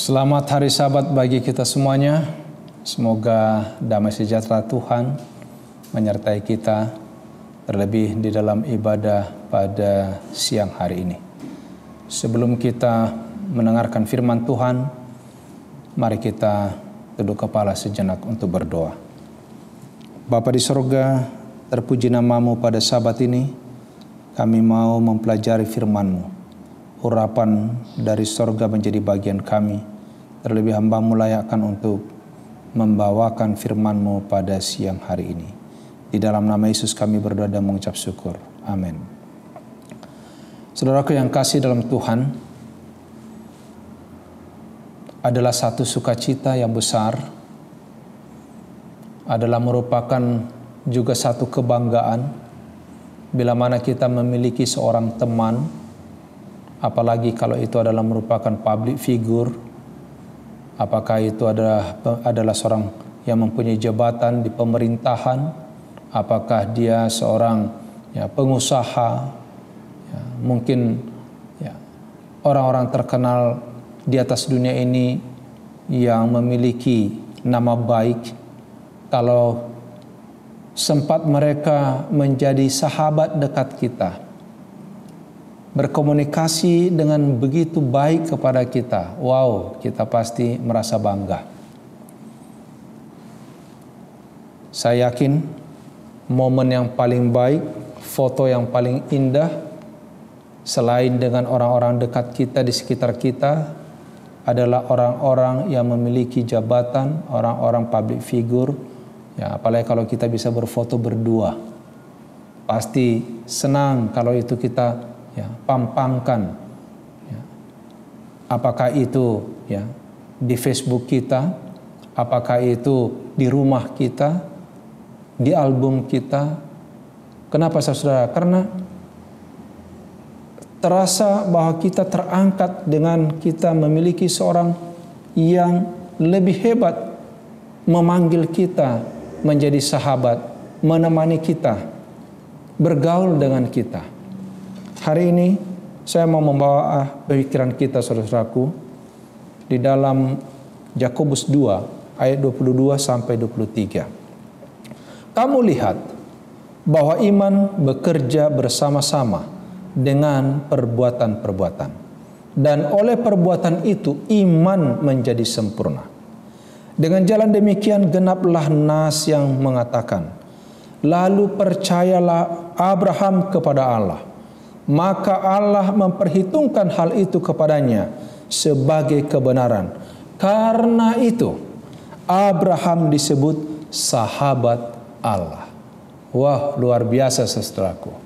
Selamat hari Sabat bagi kita semuanya. Semoga damai sejahtera Tuhan menyertai kita, terlebih di dalam ibadah pada siang hari ini. Sebelum kita mendengarkan firman Tuhan, mari kita tunduk kepala sejenak untuk berdoa. Bapa di sorga, terpuji namamu pada Sabat ini. Kami mau mempelajari firman-Mu. Urapan dari sorga menjadi bagian kami. Terlebih hamba-Mu layakkan untuk membawakan firman-Mu pada siang hari ini. Di dalam nama Yesus kami berdoa dan mengucap syukur. Amin. Saudaraku yang kasih dalam Tuhan, adalah satu sukacita yang besar, adalah merupakan juga satu kebanggaan bila mana kita memiliki seorang teman, apalagi kalau itu adalah merupakan public figure, apakah itu adalah seorang yang mempunyai jabatan di pemerintahan, apakah dia seorang pengusaha, mungkin orang-orang terkenal di atas dunia ini yang memiliki nama baik. Kalau sempat mereka menjadi sahabat dekat kita, berkomunikasi dengan begitu baik kepada kita, wow, kita pasti merasa bangga. Saya yakin momen yang paling baik, foto yang paling indah, selain dengan orang-orang dekat kita di sekitar kita, adalah orang-orang yang memiliki jabatan, orang-orang public figure. Apalagi kalau kita bisa berfoto berdua, pasti senang kalau itu kita pampangkan. Apakah itu di Facebook kita, apakah itu di rumah kita, di album kita. Kenapa saudara? Karena terasa bahwa kita terangkat dengan kita memiliki seorang yang lebih hebat memanggil kita menjadi sahabat, menemani kita, bergaul dengan kita. Hari ini saya mau membawa pikiran kita, saudaraku, di dalam Yakobus 2 ayat 22 sampai 23. Kamu lihat bahwa iman bekerja bersama-sama dengan perbuatan-perbuatan, dan oleh perbuatan itu iman menjadi sempurna. Dengan jalan demikian genaplah nas yang mengatakan, lalu percayalah Abraham kepada Allah, maka Allah memperhitungkan hal itu kepadanya sebagai kebenaran. Karena itu Abraham disebut sahabat Allah. Wah, luar biasa saudaraku.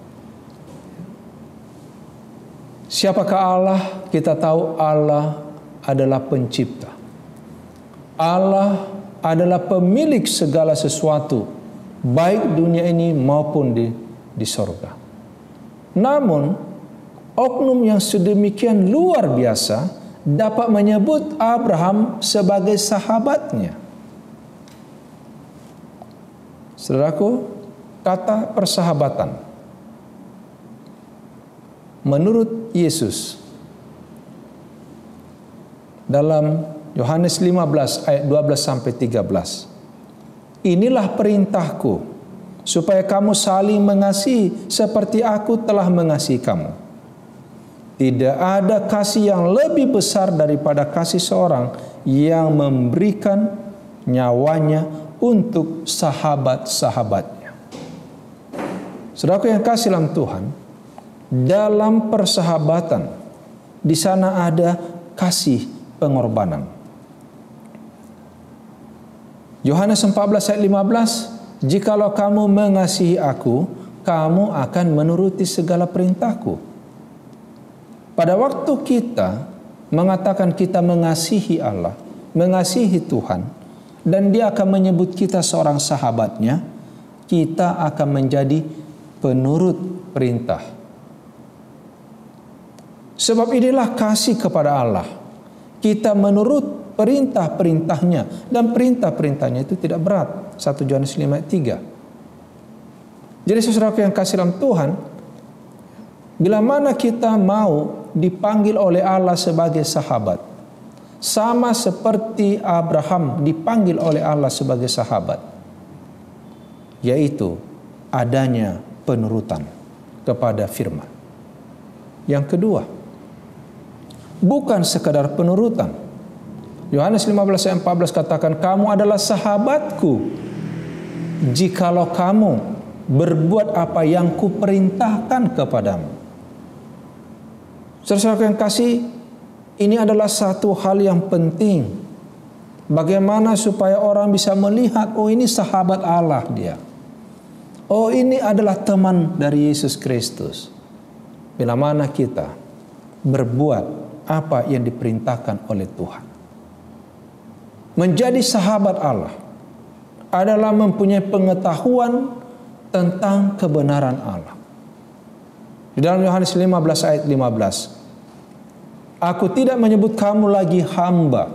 Siapakah Allah? Kita tahu Allah adalah pencipta. Allah adalah pemilik segala sesuatu, baik dunia ini maupun di sorga. Namun, oknum yang sedemikian luar biasa dapat menyebut Abraham sebagai sahabatnya. Saudaraku, kata persahabatan menurut Yesus dalam Yohanes 15 ayat 12 sampai 13. Inilah perintahku, supaya kamu saling mengasihi seperti aku telah mengasihi kamu. Tidak ada kasih yang lebih besar daripada kasih seorang yang memberikan nyawanya untuk sahabat-sahabatnya. Saudaraku yang kasih dalam Tuhan, dalam persahabatan di sana ada kasih pengorbanan. Yohanes 14 ayat 15, jikalau kamu mengasihi aku, kamu akan menuruti segala perintahku. Pada waktu kita mengatakan kita mengasihi Allah, mengasihi Tuhan, dan Dia akan menyebut kita seorang sahabatnya, kita akan menjadi penurut perintah. Sebab inilah kasih kepada Allah, kita menurut perintah-perintahnya, dan perintah-perintahnya itu tidak berat. 1 Yohanes 5 ayat 3. Jadi saudaraku yang kasih dalam Tuhan, bila mana kita mau dipanggil oleh Allah sebagai sahabat, sama seperti Abraham dipanggil oleh Allah sebagai sahabat, yaitu adanya penurutan kepada firman. Yang kedua, bukan sekadar penurutan. Yohanes 15 ayat 14 katakan, kamu adalah sahabatku jikalau kamu berbuat apa yang kuperintahkan kepadamu. Saudara-saudara yang kasih, ini adalah satu hal yang penting. Bagaimana supaya orang bisa melihat, oh ini sahabat Allah dia. Oh ini adalah teman dari Yesus Kristus. Bila mana kita berbuat apa yang diperintahkan oleh Tuhan. Menjadi sahabat Allah adalah mempunyai pengetahuan tentang kebenaran Allah. Di dalam Yohanes 15 ayat 15. Aku tidak menyebut kamu lagi hamba,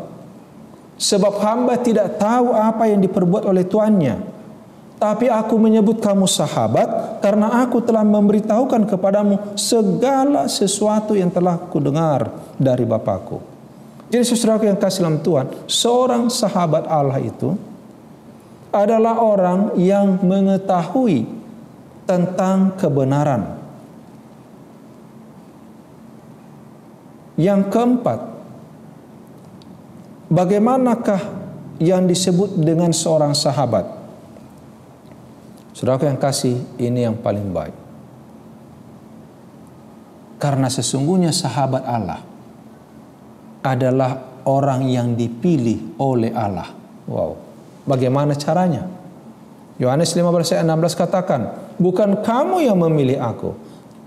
sebab hamba tidak tahu apa yang diperbuat oleh tuannya. Tapi aku menyebut kamu sahabat, karena aku telah memberitahukan kepadamu segala sesuatu yang telah kudengar dari Bapakku. Jadi saudara yang kasih dalam Tuhan, seorang sahabat Allah itu adalah orang yang mengetahui tentang kebenaran. Yang keempat, bagaimanakah yang disebut dengan seorang sahabat? Saudara yang kasih, ini yang paling baik. Karena sesungguhnya sahabat Allah adalah orang yang dipilih oleh Allah. Wow, bagaimana caranya? Yohanes 15 ayat 16 katakan, bukan kamu yang memilih aku,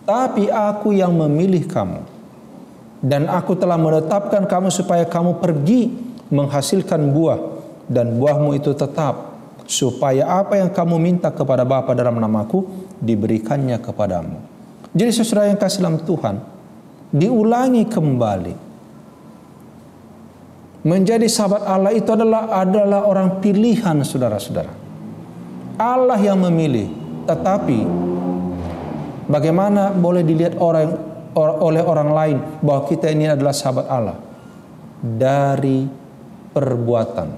tapi aku yang memilih kamu. Dan aku telah menetapkan kamu supaya kamu pergi menghasilkan buah, dan buahmu itu tetap, supaya apa yang kamu minta kepada Bapa dalam namaku diberikannya kepadamu. Jadi saudara yang kasih dalam Tuhan, diulangi kembali. Menjadi sahabat Allah itu adalah orang pilihan saudara-saudara. Allah yang memilih, tetapi bagaimana boleh dilihat oleh orang lain bahwa kita ini adalah sahabat Allah? Dari perbuatan,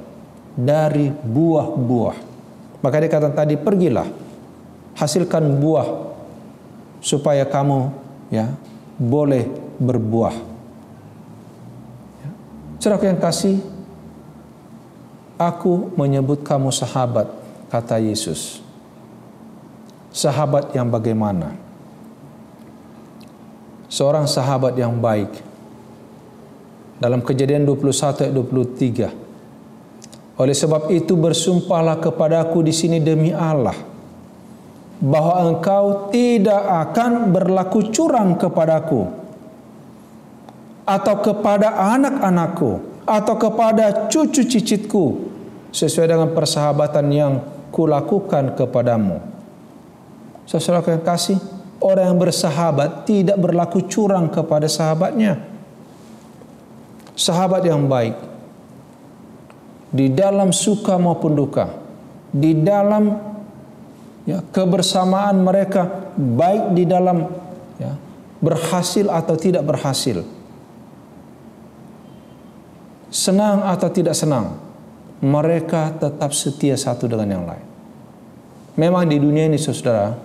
dari buah-buah. Maka dikatakan tadi, pergilah, hasilkan buah supaya kamu boleh berbuah. Saudara yang kasih, aku menyebut kamu sahabat, kata Yesus. Sahabat yang bagaimana? Seorang sahabat yang baik. Dalam Kejadian 21 ayat 23. Oleh sebab itu bersumpahlah kepadaku di sini demi Allah, bahwa engkau tidak akan berlaku curang kepadaku, atau kepada anak-anakku, atau kepada cucu cicitku, sesuai dengan persahabatan yang kulakukan kepadamu. Saudara yang kasih, orang yang bersahabat tidak berlaku curang kepada sahabatnya. Sahabat yang baik, di dalam suka maupun duka, di dalam kebersamaan mereka, baik di dalam berhasil atau tidak berhasil, senang atau tidak senang, mereka tetap setia satu dengan yang lain. Memang di dunia ini saudara,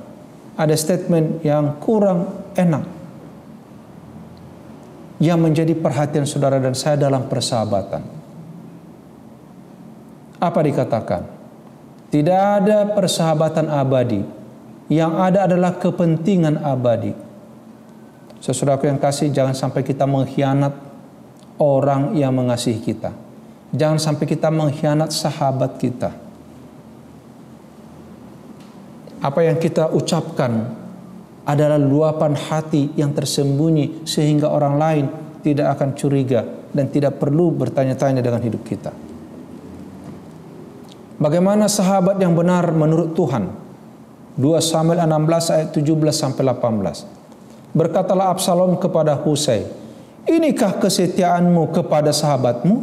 ada statement yang kurang enak yang menjadi perhatian saudara dan saya dalam persahabatan. Apa dikatakan? Tidak ada persahabatan abadi. Yang ada adalah kepentingan abadi. Saudaraku yang kasih, jangan sampai kita mengkhianat orang yang mengasihi kita. Jangan sampai kita mengkhianat sahabat kita. Apa yang kita ucapkan adalah luapan hati yang tersembunyi sehingga orang lain tidak akan curiga dan tidak perlu bertanya-tanya dengan hidup kita. Bagaimana sahabat yang benar menurut Tuhan? 2 Samuel 16 ayat 17 sampai 18. Berkatalah Absalom kepada Husai, inikah kesetiaanmu kepada sahabatmu?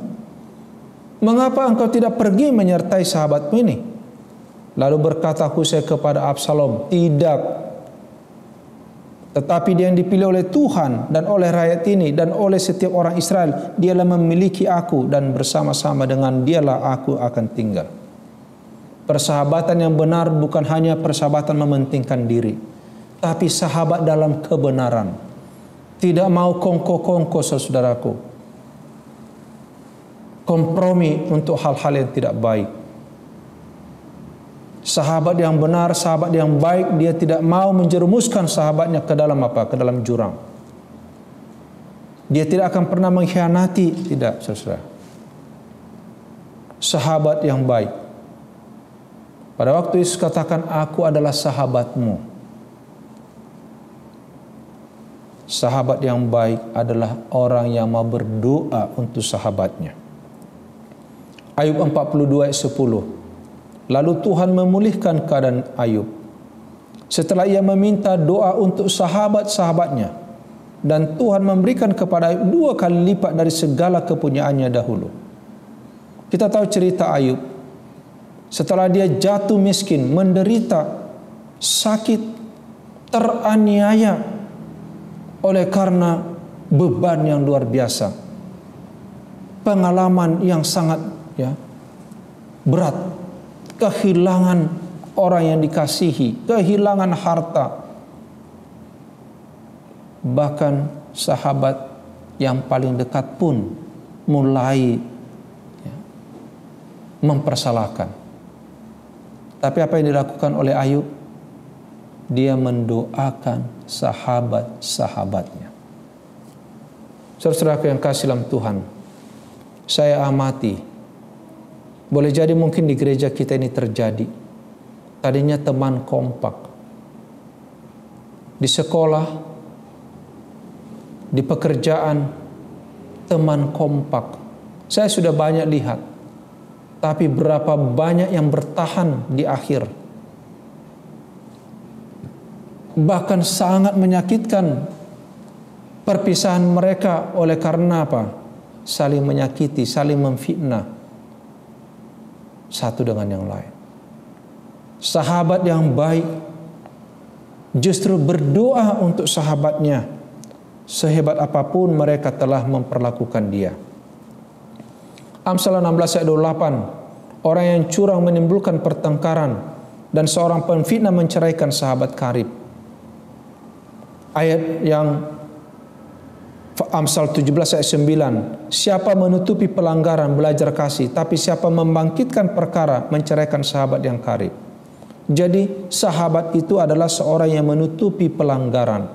Mengapa engkau tidak pergi menyertai sahabatmu ini? Lalu berkata Husai kepada Absalom, tidak, Tetapi dia yang dipilih oleh Tuhan dan oleh rakyat ini dan oleh setiap orang Israel, dialah memiliki aku dan bersama-sama dengan dialah aku akan tinggal. Persahabatan yang benar bukan hanya persahabatan mementingkan diri, tapi sahabat dalam kebenaran. Tidak mau kongko-kongko, saudaraku. Kompromi untuk hal-hal yang tidak baik. Sahabat yang benar, sahabat yang baik, dia tidak mau menjerumuskan sahabatnya ke dalam apa? Ke dalam jurang. Dia tidak akan pernah mengkhianati, tidak, saudara. Sahabat yang baik. Pada waktu Yesus katakan, aku adalah sahabatmu. Sahabat yang baik adalah orang yang mau berdoa untuk sahabatnya. Ayub 42 ayat 10. Lalu Tuhan memulihkan keadaan Ayub setelah ia meminta doa untuk sahabat-sahabatnya, dan Tuhan memberikan kepada Ayub 2 kali lipat dari segala kepunyaannya dahulu. Kita tahu cerita Ayub. Setelah dia jatuh miskin, menderita, sakit, teraniaya oleh karena beban yang luar biasa, pengalaman yang sangat berat, kehilangan orang yang dikasihi, kehilangan harta. Bahkan sahabat yang paling dekat pun mulai mempersalahkan. Tapi apa yang dilakukan oleh Ayub? Dia mendoakan sahabat-sahabatnya. Saudara-saudaraku yang kasih dalam Tuhan, saya amati, boleh jadi mungkin di gereja kita ini terjadi. Tadinya teman kompak. Di sekolah, di pekerjaan, teman kompak. Saya sudah banyak lihat. Tapi berapa banyak yang bertahan di akhir. Bahkan sangat menyakitkan perpisahan mereka oleh karena apa? Saling menyakiti, saling memfitnah satu dengan yang lain. Sahabat yang baik justru berdoa untuk sahabatnya, sehebat apapun mereka telah memperlakukan dia. Amsal 16 ayat 28, orang yang curang menimbulkan pertengkaran, dan seorang penfitnah menceraikan sahabat karib. Ayat yang Amsal 17 ayat 9, siapa menutupi pelanggaran belajar kasih, tapi siapa membangkitkan perkara menceraikan sahabat yang karib. Jadi sahabat itu adalah seorang yang menutupi pelanggaran.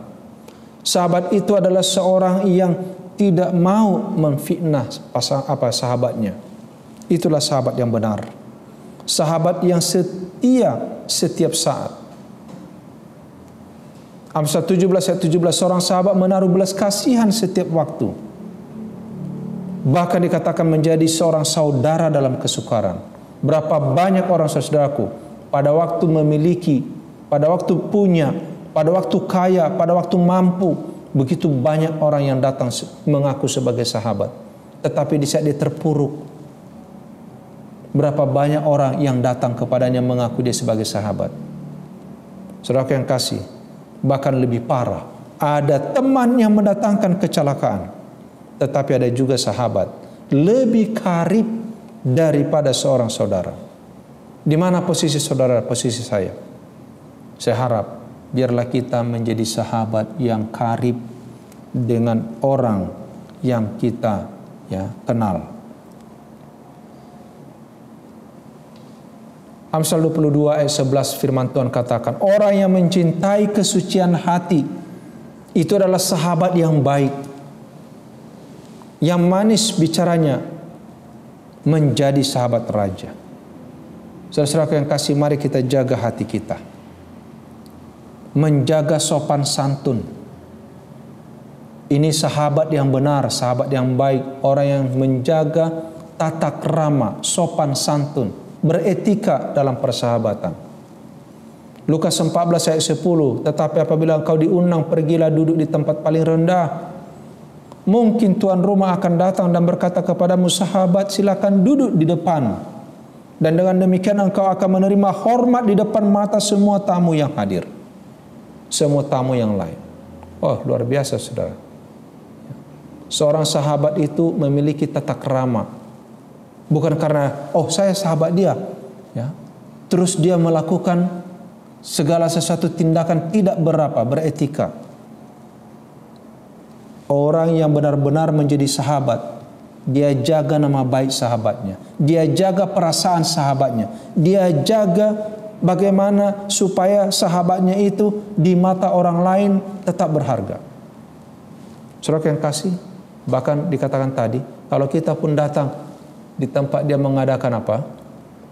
Sahabat itu adalah seorang yang tidak mau memfitnah sahabatnya. Itulah sahabat yang benar. Sahabat yang setia setiap saat. Amsal 17 ayat 17, seorang sahabat menaruh belas kasihan setiap waktu. Bahkan dikatakan menjadi seorang saudara dalam kesukaran. Berapa banyak orang saudaraku pada waktu memiliki, pada waktu punya, pada waktu kaya, pada waktu mampu, begitu banyak orang yang datang mengaku sebagai sahabat. Tetapi di saat dia terpuruk, berapa banyak orang yang datang kepadanya mengaku dia sebagai sahabat. Saudara yang kasih, bahkan lebih parah, ada teman yang mendatangkan kecelakaan, tetapi ada juga sahabat lebih karib daripada seorang saudara. Di mana posisi saudara, posisi saya? Saya harap biarlah kita menjadi sahabat yang karib dengan orang yang kita kenal. Amsal 22 ayat 11 firman Tuhan katakan, orang yang mencintai kesucian hati itu adalah sahabat yang baik, yang manis bicaranya, menjadi sahabat raja. Saudara-saudara yang kasih, mari kita jaga hati kita, menjaga sopan santun. Ini sahabat yang benar, sahabat yang baik, orang yang menjaga tata krama, sopan santun, beretika dalam persahabatan. Lukas 14 ayat 10, tetapi apabila engkau diundang, pergilah duduk di tempat paling rendah. Mungkin tuan rumah akan datang dan berkata kepadamu, sahabat, silakan duduk di depan. Dan dengan demikian engkau akan menerima hormat di depan mata semua tamu yang hadir, semua tamu yang lain. Oh, luar biasa, saudara. Seorang sahabat itu memiliki tata krama. Bukan karena, oh saya sahabat dia, ya, terus dia melakukan segala sesuatu tindakan tidak beretika. Orang yang benar-benar menjadi sahabat, dia jaga nama baik sahabatnya, dia jaga perasaan sahabatnya, dia jaga bagaimana supaya sahabatnya itu di mata orang lain tetap berharga. Saudara yang kasih, bahkan dikatakan tadi, kalau kita pun datang di tempat dia mengadakan apa?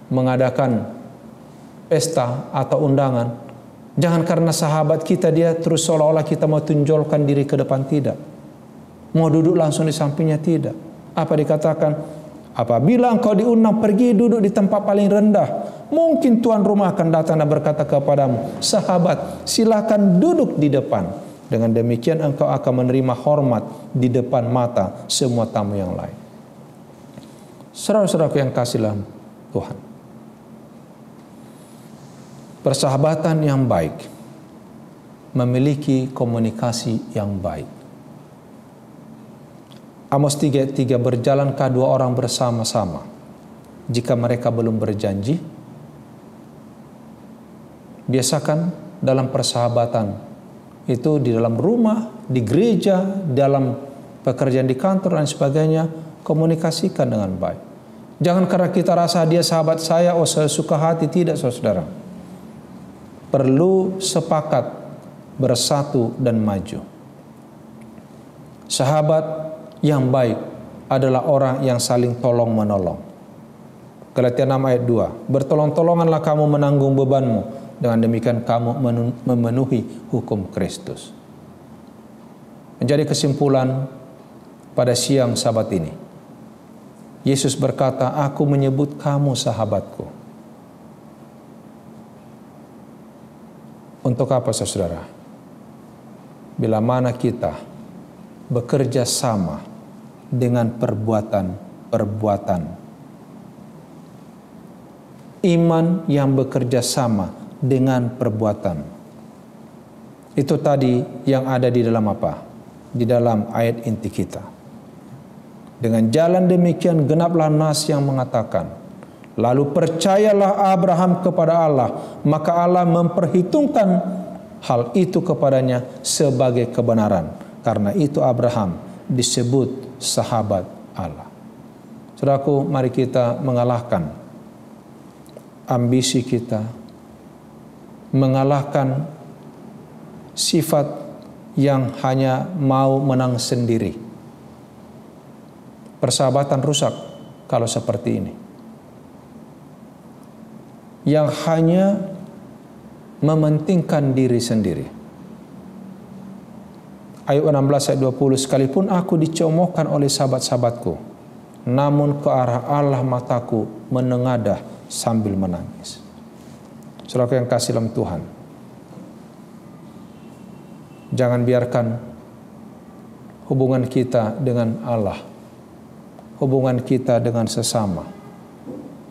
Mengadakan pesta atau undangan, jangan karena sahabat kita dia terus seolah-olah kita mau tunjulkan diri ke depan, tidak. Mau duduk langsung di sampingnya, tidak. Apa dikatakan? Apabila engkau diundang pergi duduk di tempat paling rendah, mungkin tuan rumah akan datang dan berkata kepadamu, sahabat, silakan duduk di depan. Dengan demikian engkau akan menerima hormat di depan mata semua tamu yang lain. Saudara-saudaraku yang kasih dalam Tuhan, persahabatan yang baik memiliki komunikasi yang baik. Amos 3:3, berjalankah dua orang bersama-sama jika mereka belum berjanji? Biasakan dalam persahabatan itu di dalam rumah, di gereja, dalam pekerjaan di kantor dan sebagainya, komunikasikan dengan baik. Jangan karena kita rasa dia sahabat saya, oh saya suka hati, tidak, saudara. Perlu sepakat, bersatu dan maju. Sahabat yang baik adalah orang yang saling tolong menolong. Galatia 6 ayat 2, bertolong-tolonganlah kamu menanggung bebanmu, dengan demikian kamu memenuhi hukum Kristus. Menjadi kesimpulan pada siang Sabat ini, Yesus berkata, aku menyebut kamu sahabatku. Untuk apa, saudara? Bila mana kita bekerja sama dengan perbuatan-perbuatan iman yang bekerja sama dengan perbuatan. Itu tadi yang ada di dalam apa? Di dalam ayat inti kita. Dengan jalan demikian genaplah nas yang mengatakan, lalu percayalah Abraham kepada Allah, maka Allah memperhitungkan hal itu kepadanya sebagai kebenaran. Karena itu Abraham disebut sahabat Allah. Saudaraku, mari kita mengalahkan ambisi kita, mengalahkan sifat yang hanya mau menang sendiri. Persahabatan rusak kalau seperti ini. Yang hanya mementingkan diri sendiri. Ayub 16 ayat 20, sekalipun aku dicomokkan oleh sahabat-sahabatku, namun ke arah Allah mataku menengadah sambil menangis. Saudara yang kasih dalam Tuhan, jangan biarkan hubungan kita dengan Allah, hubungan kita dengan sesama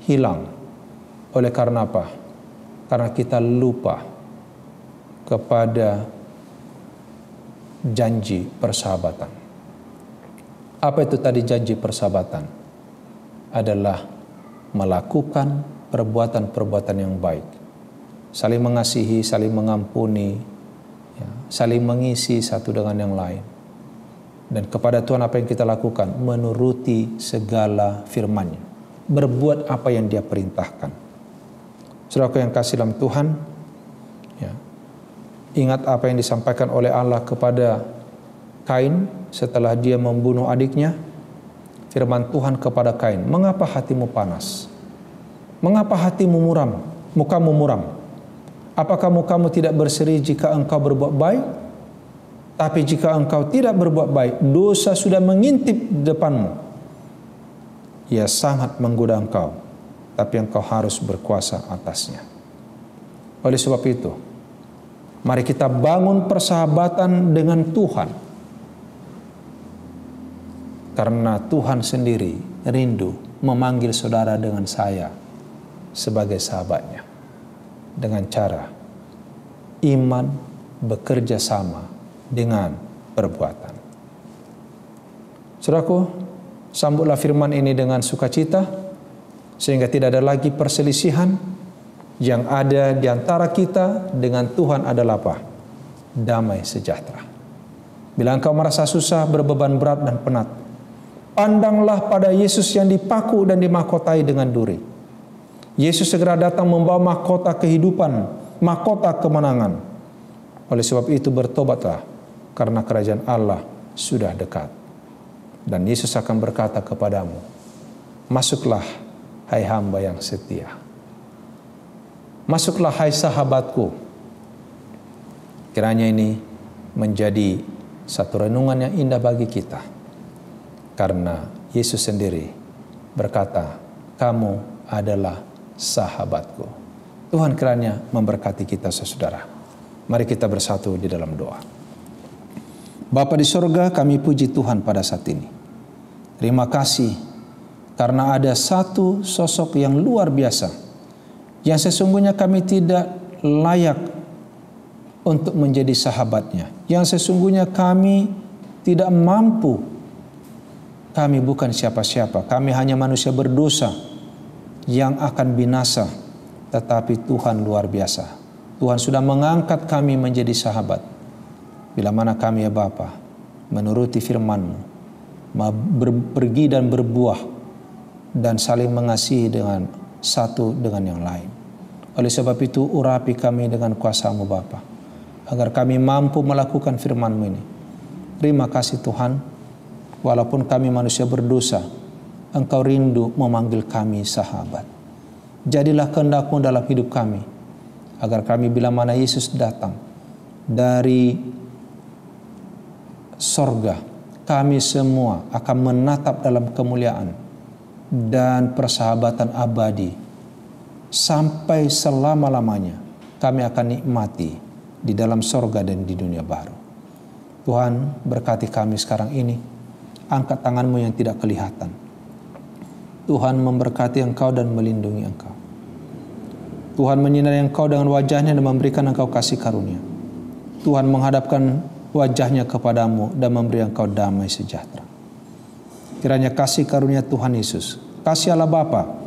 hilang. Oleh karena apa? Karena kita lupa kepada janji persahabatan. Apa itu tadi janji persahabatan? Adalah melakukan perbuatan-perbuatan yang baik, saling mengasihi, saling mengampuni, ya, saling mengisi satu dengan yang lain. Dan kepada Tuhan apa yang kita lakukan? Menuruti segala firman-Nya, berbuat apa yang Dia perintahkan. Saudaraku yang kasih dalam Tuhan, ya, ingat apa yang disampaikan oleh Allah kepada Kain setelah dia membunuh adiknya. Firman Tuhan kepada Kain, mengapa hatimu panas? Mengapa hatimu muram? Mukamu muram? Apakah mukamu tidak berseri jika engkau berbuat baik? Tapi jika engkau tidak berbuat baik, dosa sudah mengintip di depanmu. Ia sangat menggoda engkau, tapi engkau harus berkuasa atasnya. Oleh sebab itu, mari kita bangun persahabatan dengan Tuhan. Karena Tuhan sendiri rindu memanggil saudara dengan saya sebagai sahabatnya. Dengan cara iman bekerja sama dengan perbuatan. Saudaraku, sambutlah firman ini dengan sukacita, sehingga tidak ada lagi perselisihan. Yang ada di antara kita dengan Tuhan adalah apa? Damai sejahtera. Bila engkau merasa susah, berbeban berat dan penat, pandanglah pada Yesus yang dipaku dan dimahkotai dengan duri. Yesus segera datang membawa mahkota kehidupan, mahkota kemenangan. Oleh sebab itu bertobatlah, karena kerajaan Allah sudah dekat. Dan Yesus akan berkata kepadamu, masuklah hai hamba yang setia. Masuklah hai sahabatku. Kiranya ini menjadi satu renungan yang indah bagi kita. Karena Yesus sendiri berkata, kamu adalah sahabatku. Tuhan kiranya memberkati kita saudara. Mari kita bersatu di dalam doa. Bapa di sorga, kami puji Tuhan pada saat ini. Terima kasih karena ada satu sosok yang luar biasa yang sesungguhnya kami tidak layak untuk menjadi sahabatnya, yang sesungguhnya kami tidak mampu. Kami bukan siapa-siapa, kami hanya manusia berdosa yang akan binasa, tetapi Tuhan luar biasa. Tuhan sudah mengangkat kami menjadi sahabat. Bila mana kami ya Bapa menuruti firman-Mu, pergi dan berbuah dan saling mengasihi dengan satu dengan yang lain. Oleh sebab itu urapi kami dengan kuasa-Mu Bapa, agar kami mampu melakukan firman-Mu ini. Terima kasih Tuhan, walaupun kami manusia berdosa, Engkau rindu memanggil kami sahabat. Jadilah kehendak-Mu dalam hidup kami, agar kami bila mana Yesus datang dari sorga, kami semua akan menatap dalam kemuliaan dan persahabatan abadi sampai selama-lamanya. Kami akan nikmati di dalam sorga dan di dunia baru. Tuhan, berkati kami sekarang ini. Angkat tangan-Mu yang tidak kelihatan. Tuhan memberkati Engkau dan melindungi Engkau. Tuhan menyinari Engkau dengan wajah-Nya dan memberikan Engkau kasih karunia. Tuhan menghadapkan wajah-Nya kepadamu dan memberi engkau damai sejahtera. Kiranya kasih karunia Tuhan Yesus, kasih Allah Bapa,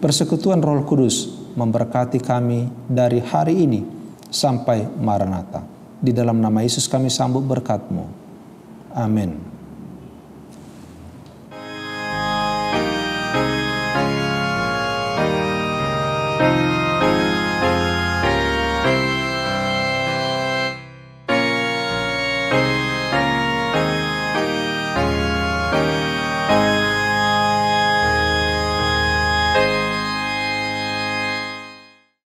persekutuan Roh Kudus memberkati kami dari hari ini sampai Maranatha. Di dalam nama Yesus kami sambut berkat-Mu. Amin.